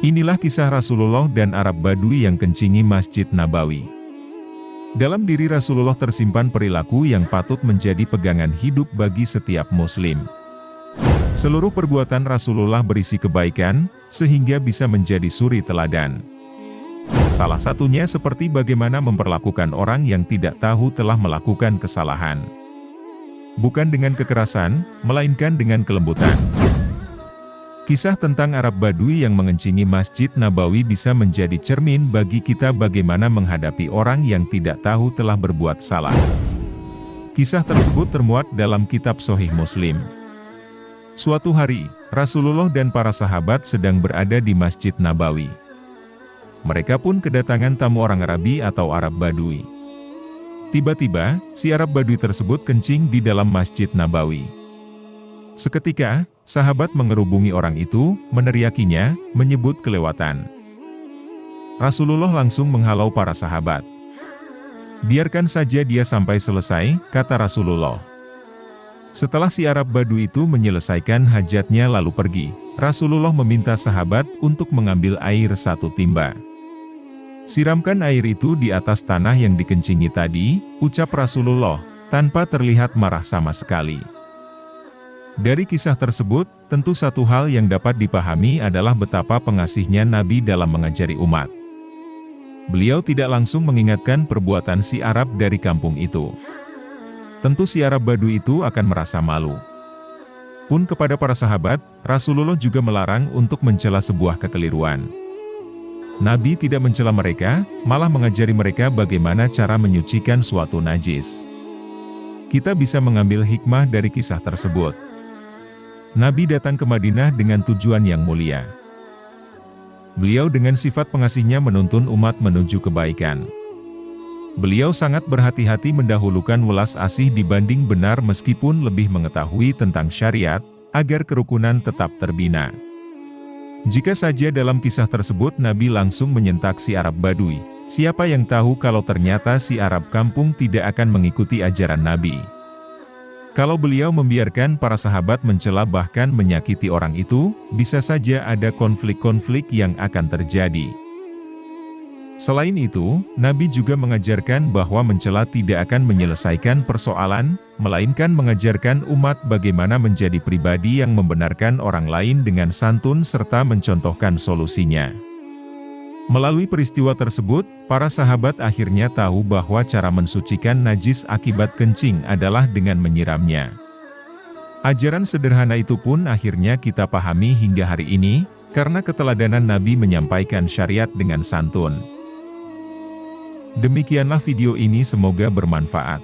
Inilah kisah Rasulullah dan Arab Badui yang kencingi Masjid Nabawi. Dalam diri Rasulullah tersimpan perilaku yang patut menjadi pegangan hidup bagi setiap muslim. Seluruh perbuatan Rasulullah berisi kebaikan, sehingga bisa menjadi suri teladan. Salah satunya seperti bagaimana memperlakukan orang yang tidak tahu telah melakukan kesalahan. Bukan dengan kekerasan, melainkan dengan kelembutan. Kisah tentang Arab Badui yang mengencingi Masjid Nabawi bisa menjadi cermin bagi kita bagaimana menghadapi orang yang tidak tahu telah berbuat salah. Kisah tersebut termuat dalam kitab Sahih Muslim. Suatu hari, Rasulullah dan para sahabat sedang berada di Masjid Nabawi. Mereka pun kedatangan tamu orang Arabi atau Arab Badui. Tiba-tiba, si Arab Badui tersebut kencing di dalam Masjid Nabawi. Seketika, sahabat mengerubungi orang itu, meneriakinya, menyebut kelewatan. Rasulullah langsung menghalau para sahabat. "Biarkan saja dia sampai selesai," kata Rasulullah. Setelah si Arab Badui itu menyelesaikan hajatnya lalu pergi, Rasulullah meminta sahabat untuk mengambil air 1 timba. "Siramkan air itu di atas tanah yang dikencingi tadi," ucap Rasulullah, tanpa terlihat marah sama sekali. Dari kisah tersebut, tentu satu hal yang dapat dipahami adalah betapa pengasihnya Nabi dalam mengajari umat. Beliau tidak langsung mengingatkan perbuatan si Arab dari kampung itu. Tentu si Arab Badui itu akan merasa malu. Pun kepada para sahabat, Rasulullah juga melarang untuk mencela sebuah kekeliruan. Nabi tidak mencela mereka, malah mengajari mereka bagaimana cara menyucikan suatu najis. Kita bisa mengambil hikmah dari kisah tersebut. Nabi datang ke Madinah dengan tujuan yang mulia. Beliau dengan sifat pengasihnya menuntun umat menuju kebaikan. Beliau sangat berhati-hati mendahulukan welas asih dibanding benar meskipun lebih mengetahui tentang syariat, agar kerukunan tetap terbina. Jika saja dalam kisah tersebut Nabi langsung menyentak si Arab Badui, siapa yang tahu kalau ternyata si Arab kampung tidak akan mengikuti ajaran Nabi. Kalau beliau membiarkan para sahabat mencela bahkan menyakiti orang itu, bisa saja ada konflik-konflik yang akan terjadi. Selain itu, Nabi juga mengajarkan bahwa mencela tidak akan menyelesaikan persoalan, melainkan mengajarkan umat bagaimana menjadi pribadi yang membenarkan orang lain dengan santun serta mencontohkan solusinya. Melalui peristiwa tersebut, para sahabat akhirnya tahu bahwa cara mensucikan najis akibat kencing adalah dengan menyiramnya. Ajaran sederhana itu pun akhirnya kita pahami hingga hari ini, karena keteladanan Nabi menyampaikan syariat dengan santun. Demikianlah video ini, semoga bermanfaat.